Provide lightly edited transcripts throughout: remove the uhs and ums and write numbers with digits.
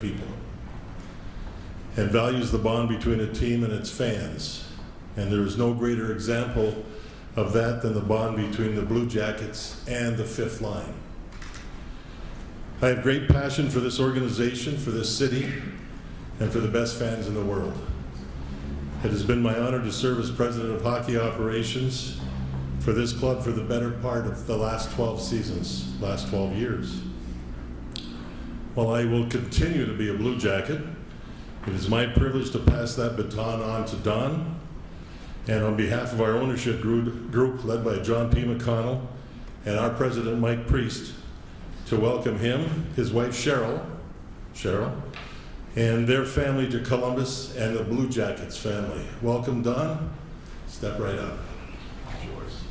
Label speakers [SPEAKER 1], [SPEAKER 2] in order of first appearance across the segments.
[SPEAKER 1] people and values the bond between a team and its fans. And there is no greater example of that than the bond between the Blue Jackets and the fifth line. I have great passion for this organization, for this city, and for the best fans in the world. It has been my honor to serve as president of hockey operations for this club for the better part of the last 12 seasons, last 12 years. While I will continue to be a Blue Jacket, it is my privilege to pass that baton on to Don, and on behalf of our ownership group led by John P. McConnell and our president Mike Priest, to welcome him, his wife Cheryl, and their family to Columbus and the Blue Jackets family. Welcome, Don. Step right up. Yours.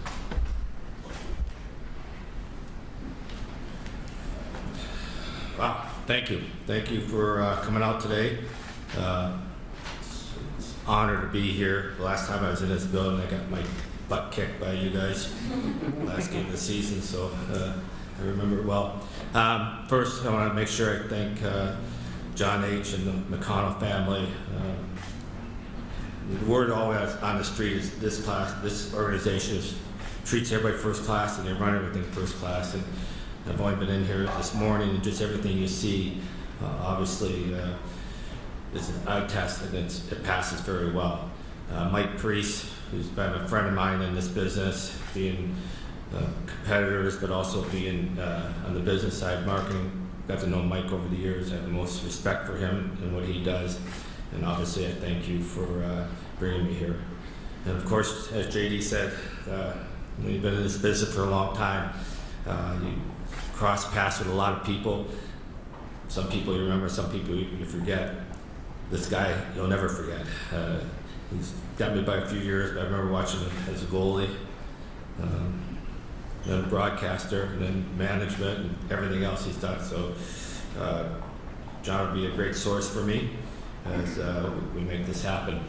[SPEAKER 2] Wow, thank you. Thank you for coming out today. It's an honor to be here. The last time I was in this building, I got my butt kicked by you guys last game of the season, so I remember it well. First, I want to make sure I thank John H. and the McConnell family. The word always on the street is this organization treats everybody first class, and they run everything first class. And I've only been in here this morning, and just everything you see, obviously, is an eye test, and it passes very well. Mike Priest, who's been a friend of mine in this business, being competitors, but also being on the business side, marketing. Got to know Mike over the years. I have the most respect for him and what he does, and obviously I thank you for bringing me here. And of course, as JD said, when you've been in this business for a long time, you cross paths with a lot of people. Some people you remember, some people you forget. This guy you'll never forget. He's got me by a few years, but I remember watching him as a goalie, then a broadcaster, and then management, and everything else he's done. So John would be a great source for me as we make this happen.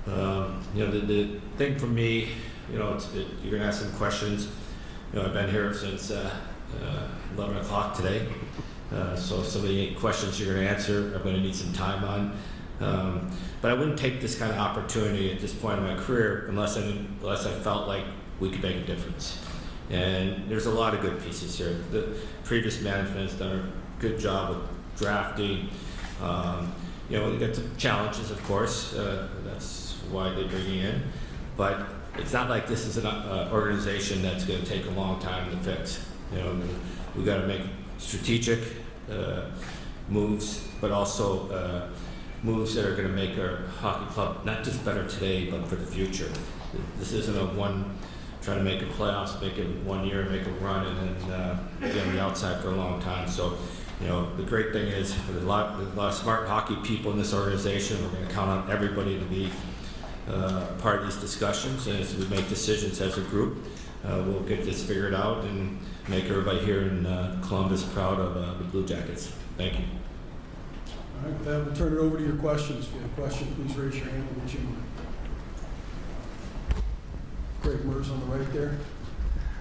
[SPEAKER 2] The thing for me, you're going to ask some questions. I've been here since 11 o'clock today. So if somebody questions you're going to answer, I'm going to need some time on. But I wouldn't take this kind of opportunity at this point in my career unless I felt like we could make a difference. And there's a lot of good pieces here. The previous management has done a good job with drafting. We got some challenges, of course. That's why they bring you in. But it's not like this is an organization that's going to take a long time to fix. We got to make strategic moves, but also moves that are going to make our hockey club not just better today, but for the future. This isn't a one trying to make the playoffs, make it 1 year, make a run, and then be on the outside for a long time. So, the great thing is there's a lot of smart hockey people in this organization. We're going to count on everybody to be part of these discussions, and as we make decisions as a group, we'll get this figured out and make everybody here in Columbus proud of the Blue Jackets. Thank you.
[SPEAKER 3] All right, with that, we'll turn it over to your questions. If you have a question, please raise your hand. We'll get you one. Craig Mers on the right there.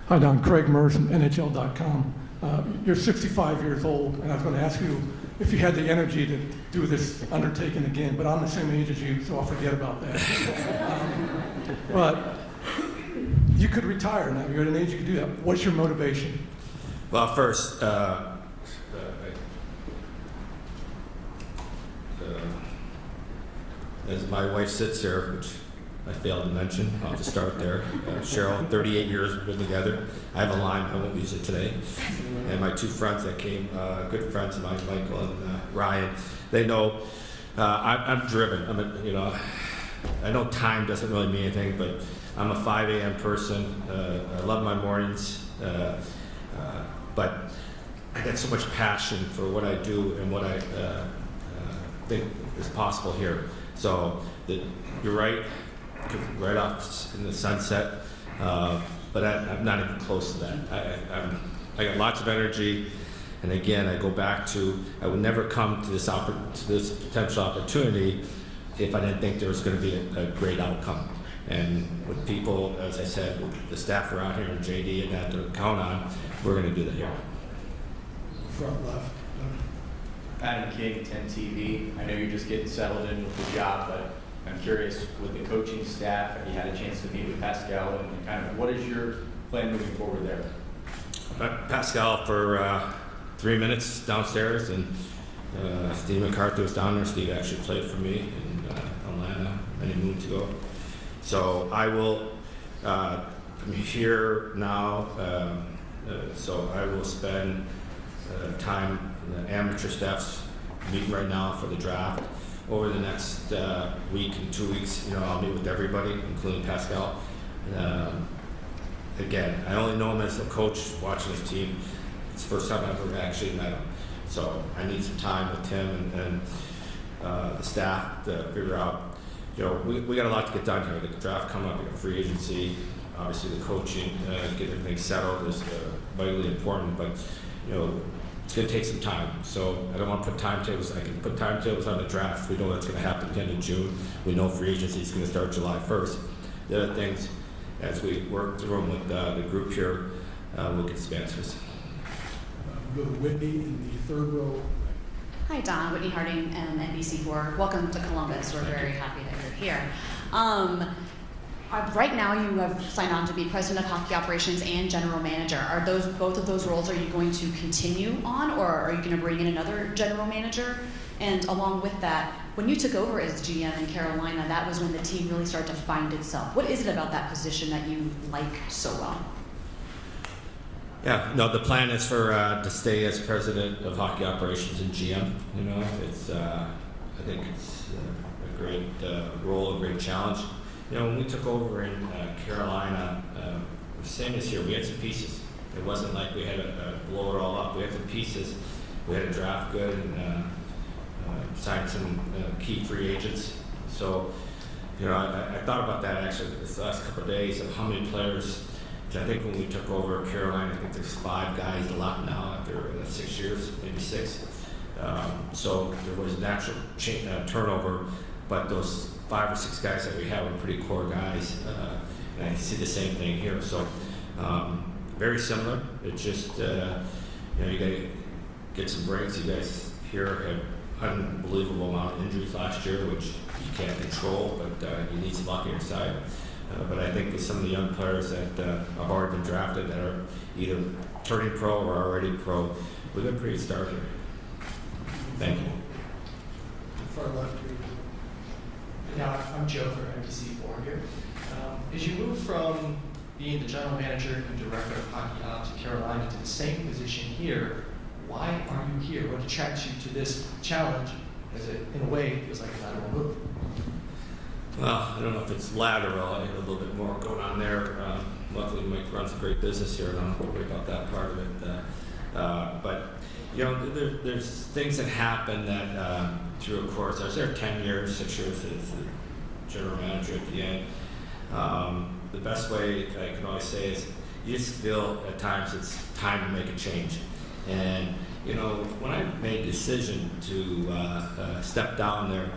[SPEAKER 4] Hi, Don. Craig Mers from NHL.com. You're 65 years old, and I was going to ask you if you had the energy to do this undertaking again, but I'm the same age as you, so I'll forget about that. But you could retire now. You're at an age you could do that. What's your motivation?
[SPEAKER 2] Well, first, as my wife sits here, which I failed to mention, I'll just start there. Cheryl, 38 years we've been together. I have a line, I won't use it today. And my two friends that came, good friends of mine, Michael and Ryan, they know I'm driven. I know time doesn't really mean anything, but I'm a 5 a.m. person. I love my mornings, but I got so much passion for what I do and what I think is possible here. So you're right off in the sunset, but I'm not even close to that. I got lots of energy, and again, I go back to I would never come to this potential opportunity if I didn't think there was going to be a great outcome. And with people, as I said, with the staff around here and JD and that to count on, we're going to do that here.
[SPEAKER 3] Front left.
[SPEAKER 5] Adam King, 10 TV. I know you're just getting settled in with the job, but I'm curious, with the coaching staff, have you had a chance to meet with Pascal, and kind of what is your plan moving forward there?
[SPEAKER 2] Met Pascal for 3 minutes downstairs, and Steve McCarthy was down there. Steve actually played for me in Atlanta many moons ago. So I will, I'm here now, so I will spend time, the amateur staff's meeting right now for the draft. Over the next week and 2 weeks, I'll meet with everybody, including Pascal. Again, I only know him as a coach watching his team. It's the first time I've ever actually met him. So I need some time with him and the staff to figure out, we got a lot to get done here. The draft coming up, we got free agency, obviously the coaching, get everything settled is vitally important, but it's going to take some time. So I don't want to put timetables. I can put timetables on the draft. We know that's going to happen at the end of June. We know free agency is going to start July 1st. The other things, as we work through them with the group here, we'll get some answers.
[SPEAKER 3] We'll go to Whitney in the third row.
[SPEAKER 6] Hi, Don. Whitney Harding, NBC4. Welcome to Columbus. We're very happy that you're here. Right now, you have signed on to be President of Hockey Operations and General Manager. Are both of those roles, are you going to continue on, or are you going to bring in another General Manager? And along with that, when you took over as GM in Carolina, that was when the team really started to find itself. What is it about that position that you like so well?
[SPEAKER 2] Yeah, no, the plan is for to stay as President of Hockey Operations and GM. It's I think it's a great role, a great challenge. When we took over in Carolina, the same as here, we had some pieces. It wasn't like we had to blow it all up. We had some pieces. We had to draft good and signed some key free agents. So, I thought about that actually this last couple of days of how many players. I think when we took over Carolina, I think there's 5 guys left now after 6 years, maybe 6. So there was natural turnover, but those 5 or 6 guys that we have are pretty core guys, and I see the same thing here. So very similar. It's just you got to get some breaks. You guys here had unbelievable amount of injuries last year, which you can't control, but you need some luck on your side. But I think with some of the young players that have already been drafted that are either turning pro or already pro, we've got a pretty start here. Thank you.
[SPEAKER 3] Far left here.
[SPEAKER 7] Yeah, I'm Joe from NBC4 here. As you move from being the general manager and director of hockey ops in Carolina to the same position here, why are you here? What attracts you to this challenge? As it, in a way, feels like a lateral move.
[SPEAKER 2] Well, I don't know if it's lateral. I have a little bit more going on there. Luckily, Mike runs a great business here, and I don't have to worry about that part of it. But there's things that happen that through a course. I was there 10 years, 6 years as the general manager at the end. The best way I can always say is you just feel at times it's time to make a change. And when I made the decision to step down there,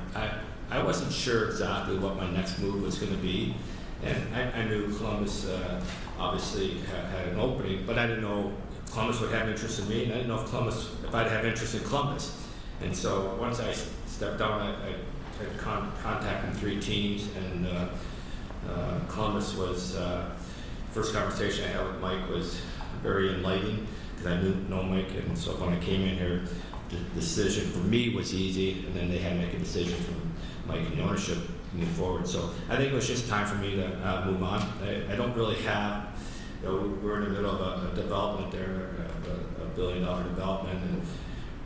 [SPEAKER 2] I wasn't sure exactly what my next move was going to be, and I knew Columbus obviously had an opening, but I didn't know if Columbus would have interest in me, and I didn't know if I'd have interest in Columbus. And so once I stepped down, I had contacted 3 teams, and Columbus was first conversation I had with Mike was very enlightening because I know Mike, and so when I came in here, the decision for me was easy, and then they had to make a decision from Mike and the ownership to move forward. So I think it was just time for me to move on. I don't really have, we're in the middle of a development there, a $1 billion development, and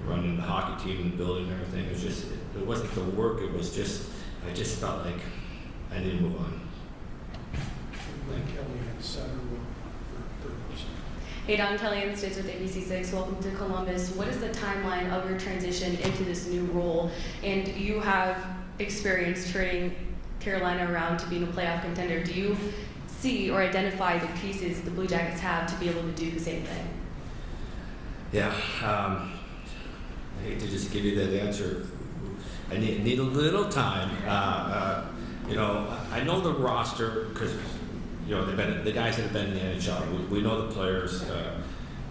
[SPEAKER 2] running the hockey team and building and everything. It wasn't the work, it was just, I just felt like I need to move on.
[SPEAKER 3] Kelly in the center row for third person.
[SPEAKER 8] Hey, Don, Kelly in the States with ABC6. Welcome to Columbus. What is the timeline of your transition into this new role? And you have experience turning Carolina around to being a playoff contender. Do you see or identify the pieces the Blue Jackets have to be able to do the same thing?
[SPEAKER 2] Yeah, I hate to just give you that answer. I need a little time. I know the roster because they've been the guys that have been in the NHL. We know the players.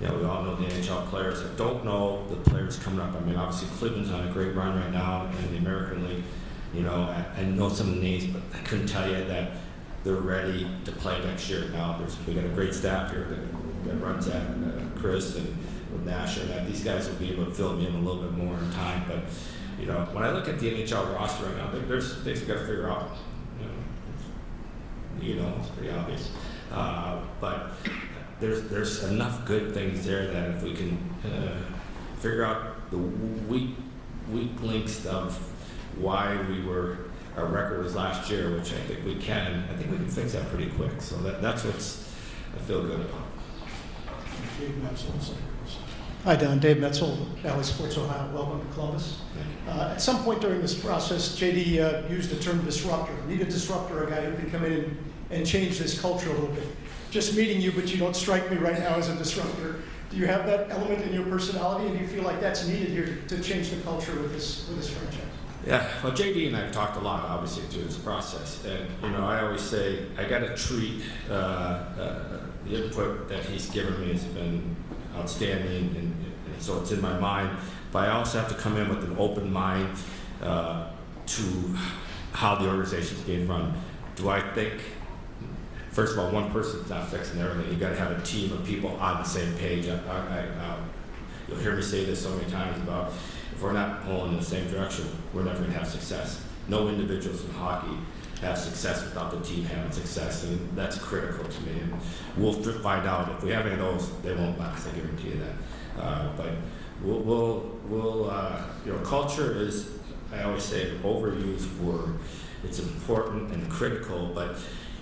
[SPEAKER 2] You know, we all know the NHL players. I don't know the players coming up. I mean, obviously Cleveland's on a great run right now in the American League. You know, I know some of the names, but I couldn't tell you that they're ready to play next year. Now, we got a great staff here that runs that, Chris and with Nash, and that these guys will be able to fill me in a little bit more in time. But you know, when I look at the NHL roster right now, there's things we got to figure out. You know, it's pretty obvious. But there's enough good things there that if we can figure out the weak links of why our record was last year, which I think we can fix that pretty quick. So that's what's I feel good about.
[SPEAKER 3] Dave Metzel, second.
[SPEAKER 9] Hi, Don. Dave Metzel, Valley Sports Ohio. Welcome to Columbus. At some point during this process, JD used the term disruptor. Need a disruptor, a guy who can come in and change this culture a little bit. Just meeting you, but you don't strike me right now as a disruptor. Do you have that element in your personality, and do you feel like that's needed here to change the culture with this franchise?
[SPEAKER 2] Yeah, well, JD and I have talked a lot, obviously, through this process. And, you know, I always say I got to treat the input that he's given me has been outstanding, and so it's in my mind. But I also have to come in with an open mind to how the organization is being run. Do I think, first of all, one person's not fixing everything. You got to have a team of people on the same page. You'll hear me say this so many times about if we're not pulling in the same direction, we're never going to have success. No individuals in hockey have success without the team having success, and that's critical to me. And we'll find out if we have any of those, they won't last. I guarantee you that. But you know, culture is, I always say, an overused word. It's important and critical, but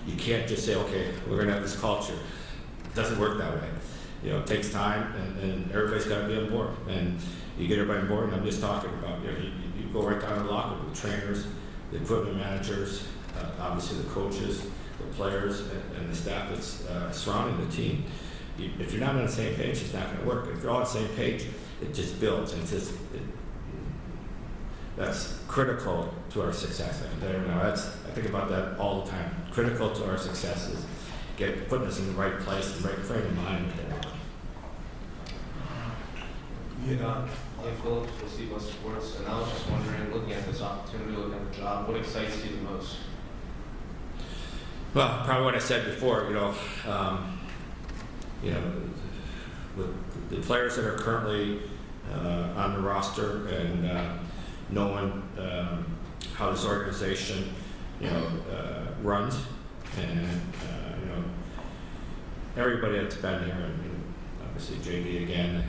[SPEAKER 2] you can't just say, okay, we're going to have this culture. It doesn't work that way. You know, it takes time, and everybody's got to be on board. And you get everybody on board, and I'm just talking about, you know, you go right down to the locker room, the trainers, the equipment managers, obviously the coaches, the players, and the staff that's surrounding the team. If you're not on the same page, it's not going to work. If you're all on the same page, it just builds, and that's critical to our success. I think about that all the time. Critical to our success is putting us in the right place, the right frame of mind with everybody.
[SPEAKER 10] Dave Phillips with CBS Sports, and I was just wondering, looking at this opportunity, looking at the job, what excites you the most?
[SPEAKER 2] Well, probably what I said before. With the players that are currently on the roster, and knowing how this organization, runs, and everybody that's been here, and obviously JD again.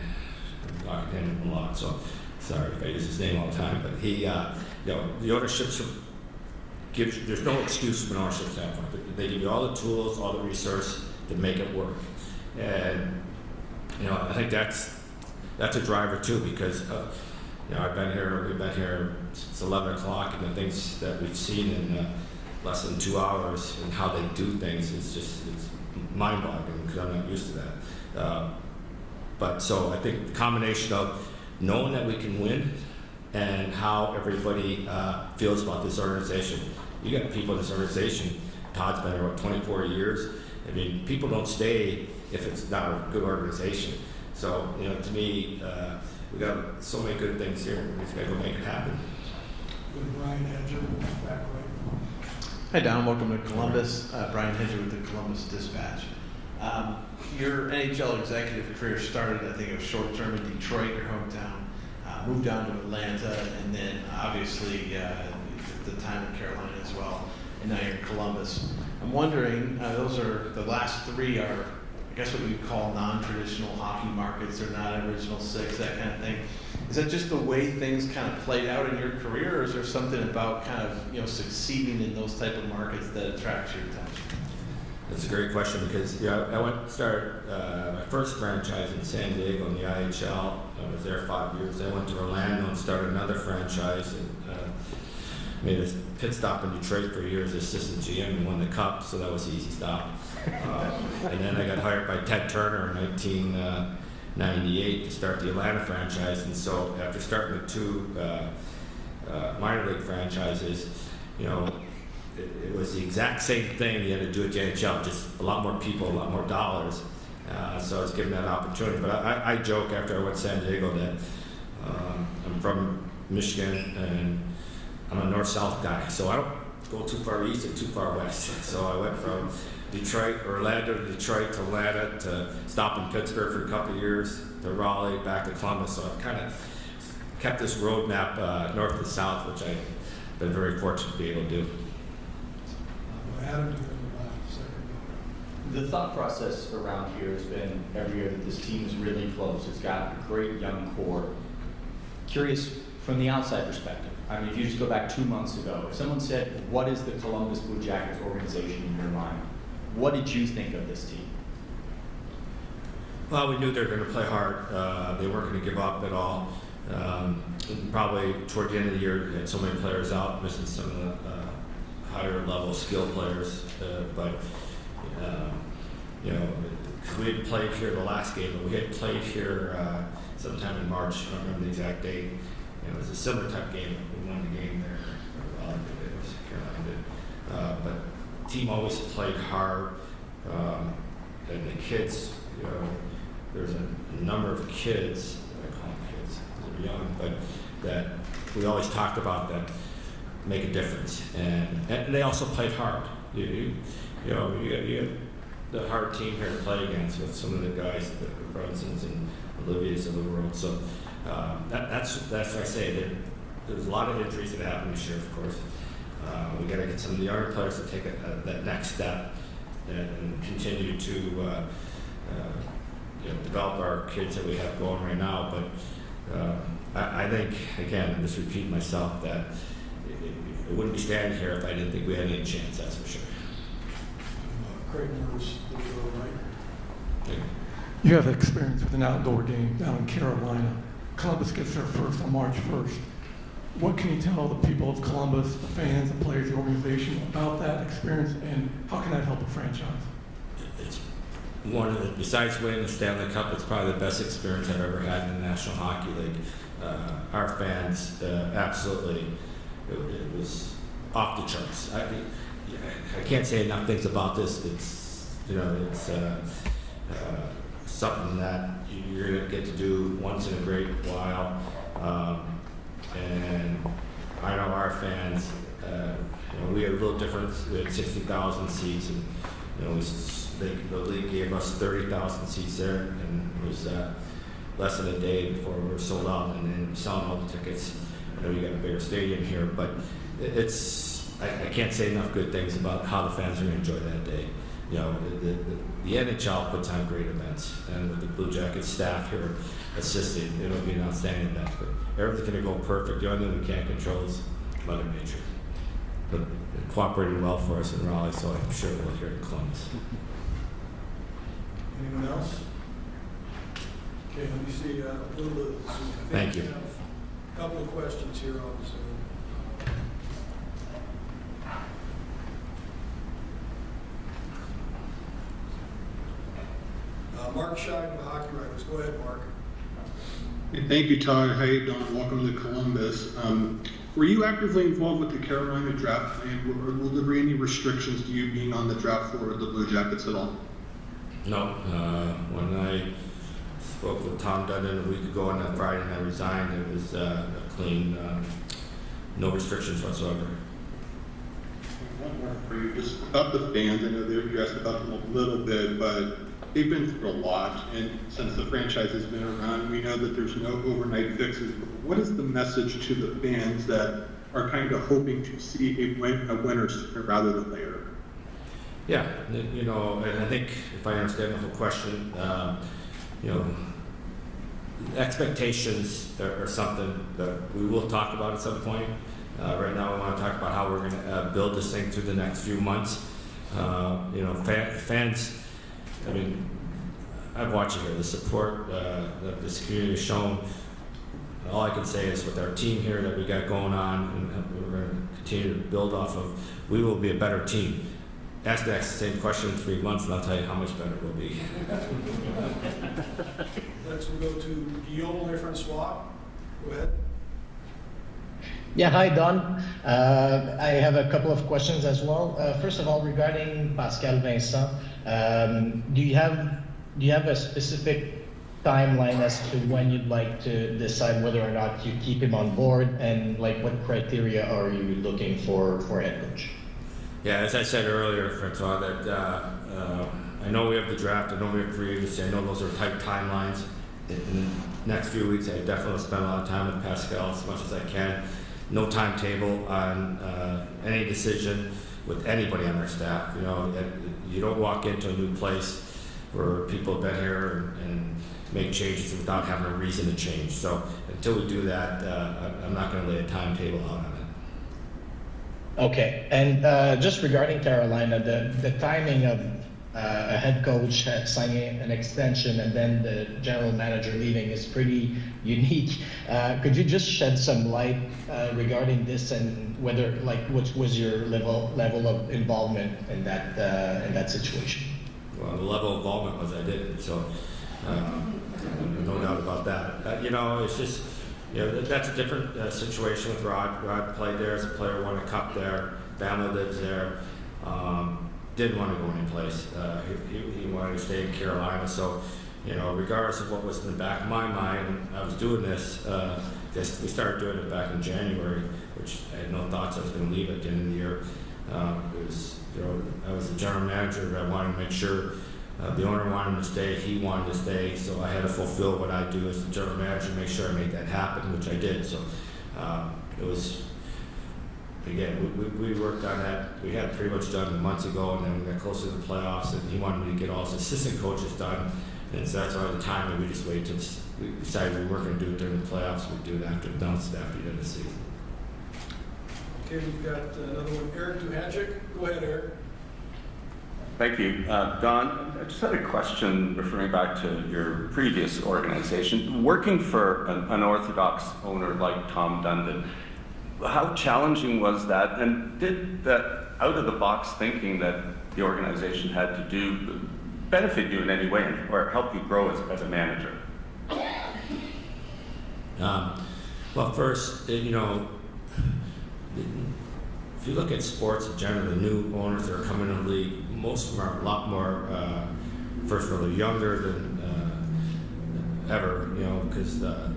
[SPEAKER 2] I'm talking to him a lot, so sorry if I use his name all the time, but he, the ownership there's no excuse from an ownership standpoint. They give you all the tools, all the resources to make it work, and I think that's a driver too, because we've been here since 11 o'clock, and the things that we've seen in less than 2 hours and how they do things it's mind-boggling, because I'm not used to that. But so I think the combination of knowing that we can win and how everybody feels about this organization. You got people in this organization. Todd's been here 24 years. I mean, people don't stay if it's not a good organization. So to me, we got so many good things here. We just got to go make it happen.
[SPEAKER 3] With Brian Hedger, back right.
[SPEAKER 11] Hi, Don. Welcome to Columbus. Brian Hedger with the Columbus Dispatch. Your NHL executive career started, I think it was short-term in Detroit, your hometown, moved down to Atlanta, and then obviously the time in Carolina as well, and now you're in Columbus. I'm wondering, those are, the last three are, I guess what we would call non-traditional hockey markets. They're not original six, that kind of thing. Is that just the way things kind of played out in your career, or is there something about kind of, succeeding in those type of markets that attracts your attention?
[SPEAKER 2] That's a great question, because I started my first franchise in San Diego in the IHL. I was there 5 years. I went to Orlando and started another franchise, and made a pit stop in Detroit for a year as assistant GM and won the cup, so that was an easy stop. And then I got hired by Ted Turner in 1998 to start the Atlanta franchise, and so after starting the two minor league franchises, it was the exact same thing you had to do at the NHL, just a lot more people, a lot more dollars. So I was given that opportunity. But I joke after I went to San Diego that I'm from Michigan and I'm a north-south guy, so I don't go too far east and too far west. So I went from Orlando to Detroit to Atlanta to stop in Pittsburgh for a couple of years to Raleigh, back to Columbus. So I've kind of kept this roadmap north and south, which I've been very fortunate to be able to do.
[SPEAKER 3] Adam, do you have a second?
[SPEAKER 5] The thought process around here has been every year that this team is really close. It's got a great young core. Curious from the outside perspective. I mean, if you just go back 2 months ago, if someone said, what is the Columbus Blue Jackets organization in your mind? What did you think of this team?
[SPEAKER 2] Well, we knew they were going to play hard. They weren't going to give up at all. Probably toward the end of the year, we had so many players out, missing some of the higher level skill players. But you know, because we had played here the last game, but we had played here sometime in March. I don't remember the exact date. It was a similar type game. We won the game there. It was Carolina did. But the team always played hard, and the kids, you know, there's a number of kids, I call them kids, they're young, but that we always talked about that make a difference, and they also played hard. You have the hard team here to play against with some of the guys, the Brunsons and Olivia's of the world. So that's what I say. There's a lot of injuries that happen this year, of course. We got to get some of the younger players to take that next step and continue to develop our kids that we have going right now. But I think, again, I'm just repeating myself, that it wouldn't be standing here if I didn't think we had any chance, that's for sure.
[SPEAKER 3] Craig Merce, right?
[SPEAKER 4] You have experience with an outdoor game down in Carolina. Columbus gets there first on March 1st. What can you tell the people of Columbus, the fans, the players, the organization about that experience, and how can that help a franchise?
[SPEAKER 2] It's one of the, besides winning the Stanley Cup, it's probably the best experience I've ever had in the National Hockey League. Our fans, absolutely, it was off the charts. I can't say enough things about this. It's something that you're going to get to do once in a great while. And I know our fans, we had a little difference. We had 60,000 seats, and the league gave us 30,000 seats there, and it was less than a day before we were sold out, and then selling all the tickets. I know you got a bigger stadium here, but I can't say enough good things about how the fans are going to enjoy that day. The NHL puts on great events, and with the Blue Jackets staff here assisting, it'll be an outstanding event. But everything's going to go perfect. The only thing we can't control is Mother Nature. But it cooperated well for us in Raleigh, so I'm sure we'll hear in Columbus.
[SPEAKER 3] Anyone else? Okay, let me see.
[SPEAKER 2] Thank you.
[SPEAKER 3] We have a couple of questions here on Zoom. Mark Scheid with Hockey Writers. Go ahead, Mark.
[SPEAKER 12] Thank you, Todd. Hi, Don. Welcome to Columbus. Were you actively involved with the Carolina draft plan, or will there be any restrictions to you being on the draft floor of the Blue Jackets at all?
[SPEAKER 2] No. When I spoke with Tom Dundon a week ago on that Friday and I resigned, it was a clean, no restrictions whatsoever.
[SPEAKER 12] One more for you, just about the fans. I know you asked about them a little bit, but they've been through a lot, and since the franchise has been around, we know that there's no overnight fixes. But what is the message to the fans that are kind of hoping to see a winner sooner rather than later?
[SPEAKER 2] Yeah, and I think if I understand the whole question, expectations are something that we will talk about at some point. Right now, we want to talk about how we're going to build this thing through the next few months. Fans. I mean, I've watched it here. The support that this community has shown. All I can say is with our team here that we got going on, and we're going to continue to build off of, we will be a better team. Ask the same question in 3 months, and I'll tell you how much better we'll be.
[SPEAKER 3] Next, we'll go to Guillaume Lefrancois. Go ahead.
[SPEAKER 13] Yeah, hi, Don. I have a couple of questions as well. First of all, regarding Pascal Vincent, do you have do you have a specific timeline as to when you'd like to decide whether or not you keep him on board, and like what criteria are you looking for head coach?
[SPEAKER 2] Yeah, as I said earlier, Francois, that I know we have the draft, I know we have free agency, I know those are tight timelines. In the next few weeks, I definitely spend a lot of time with Pascal as much as I can. No timetable on any decision with anybody on our staff. You know, you don't walk into a new place where people have been here and make changes without having a reason to change. So until we do that, I'm not going to lay a timetable out on it.
[SPEAKER 13] Okay, and just regarding Carolina, the timing of a head coach signing an extension and then the general manager leaving is pretty unique. Could you just shed some light regarding this, and whether, like, what was your level of involvement in that situation?
[SPEAKER 2] Well, the level of involvement was I didn't, so no doubt about that. You know, it's just, you know, that's a different situation with Rod. Rod played there as a player, won a cup there, family lives there. Didn't want to go anyplace. He wanted to stay in Carolina. So, you know, regardless of what was in the back of my mind, when I was doing this, we started doing it back in January, which I had no thoughts I was going to leave at the end of the year. It was, you know, I was the general manager. I wanted to make sure the owner wanted him to stay, he wanted to stay, so I had to fulfill what I do as the general manager, make sure I made that happen, which I did. So it was. Again, we worked on that. We had it pretty much done months ago, and then we got closer to the playoffs, and he wanted me to get all his assistant coaches done. And so that's why the timing, we just waited till we decided we weren't going to do it during the playoffs. We'd do it after the end of the season.
[SPEAKER 3] Okay, we've got another one. Eric Duhatchik. Go ahead, Eric.
[SPEAKER 14] Thank you. Don, I just had a question referring back to your previous organization. Working for an unorthodox owner like Tom Dundon, how challenging was that, and did that out-of-the-box thinking that the organization had to do benefit you in any way or help you grow as a manager?
[SPEAKER 2] Well, first, you know, if you look at sports in general, the new owners that are coming in the league, most of them are a lot more, first of all, they're younger than ever, you know, because the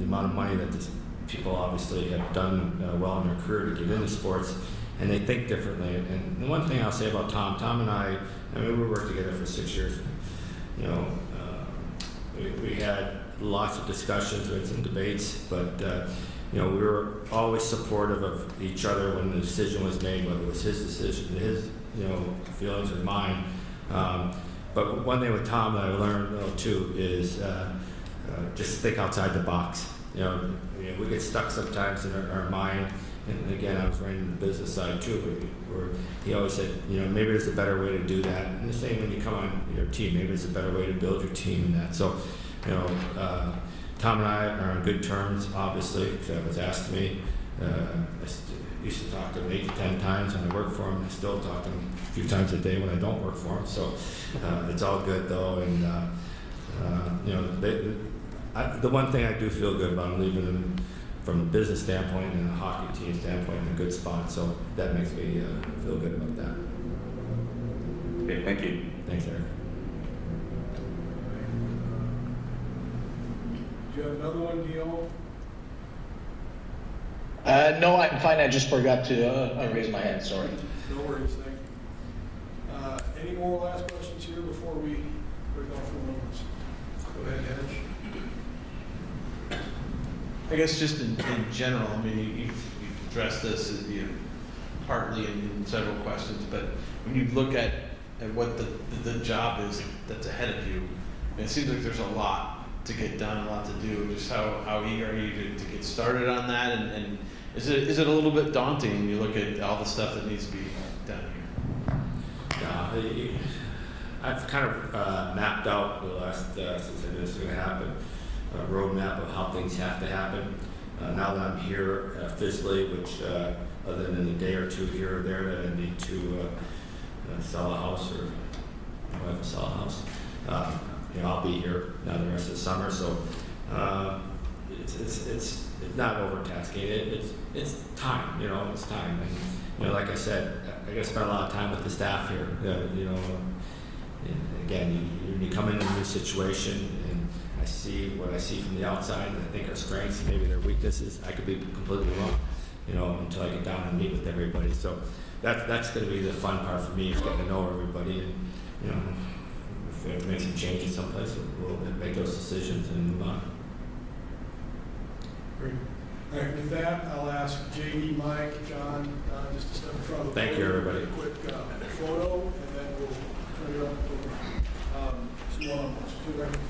[SPEAKER 2] amount of money that this people obviously have done well in their career to get into sports, and they think differently. And the one thing I'll say about Tom and I mean, we worked together for 6 years. You know, we had lots of discussions, we had some debates, but you know, we were always supportive of each other when the decision was made, whether it was his decision, his, you know, feelings or mine. But one thing with Tom that I learned too is just think outside the box. You know, we get stuck sometimes in our mind, and again, I was running the business side too, where he always said, you know, maybe there's a better way to do that. And the same when you come on your team, maybe there's a better way to build your team in that. So, you know, Tom and I are on good terms, obviously, because that was asked to me. I used to talk to him 8 to 10 times when I worked for him. I still talk to him a few times a day when I don't work for him. So it's all good though, and you know, the one thing I do feel good about, I'm leaving them from a business standpoint and a hockey team standpoint in a good spot, so that makes me feel good about that.
[SPEAKER 14] Okay, thank you.
[SPEAKER 2] Thanks, Eric.
[SPEAKER 3] Do you have another one, Guillaume?
[SPEAKER 13] No, I'm fine. I just forgot to raise my hand. Sorry.
[SPEAKER 3] No worries, thank you. Any more last questions here before we break off the numbers? Go ahead, Hedge.
[SPEAKER 11] I guess just in general, I mean, you've addressed this partly in several questions, but when you look at what the job is that's ahead of you, it seems like there's a lot to get done, a lot to do. Just how eager are you to get started on that, and is it a little bit daunting when you look at all the stuff that needs to be done here?
[SPEAKER 2] I've kind of mapped out the last, since I knew this was going to happen, a roadmap of how things have to happen. Now that I'm here physically, which other than a day or two here or there that I need to sell a house or my wife will sell a house, you know, I'll be here now the rest of the summer. So it's not overtasking. It's time. You know, it's time. And you know, like I said, I got to spend a lot of time with the staff here. You know, And again, you come into a new situation, and I see what I see from the outside, and I think our strengths, maybe their weaknesses. I could be completely wrong, until I get down and meet with everybody. So that's going to be the fun part for me, is getting to know everybody, and if we have to make some changes someplace, we'll make those decisions and move on.
[SPEAKER 3] Great. All right, with that, I'll ask JD, Mike, John, just to step in front of the
[SPEAKER 2] Thank you,
[SPEAKER 3] podium,
[SPEAKER 2] everybody.
[SPEAKER 3] a quick photo, and then we'll turn it up for some one-on-ones. So right in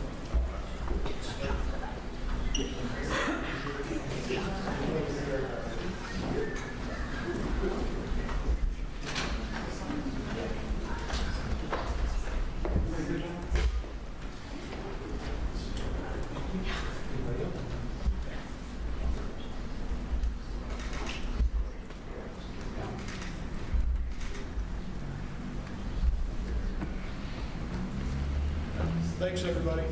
[SPEAKER 3] Thanks, everybody.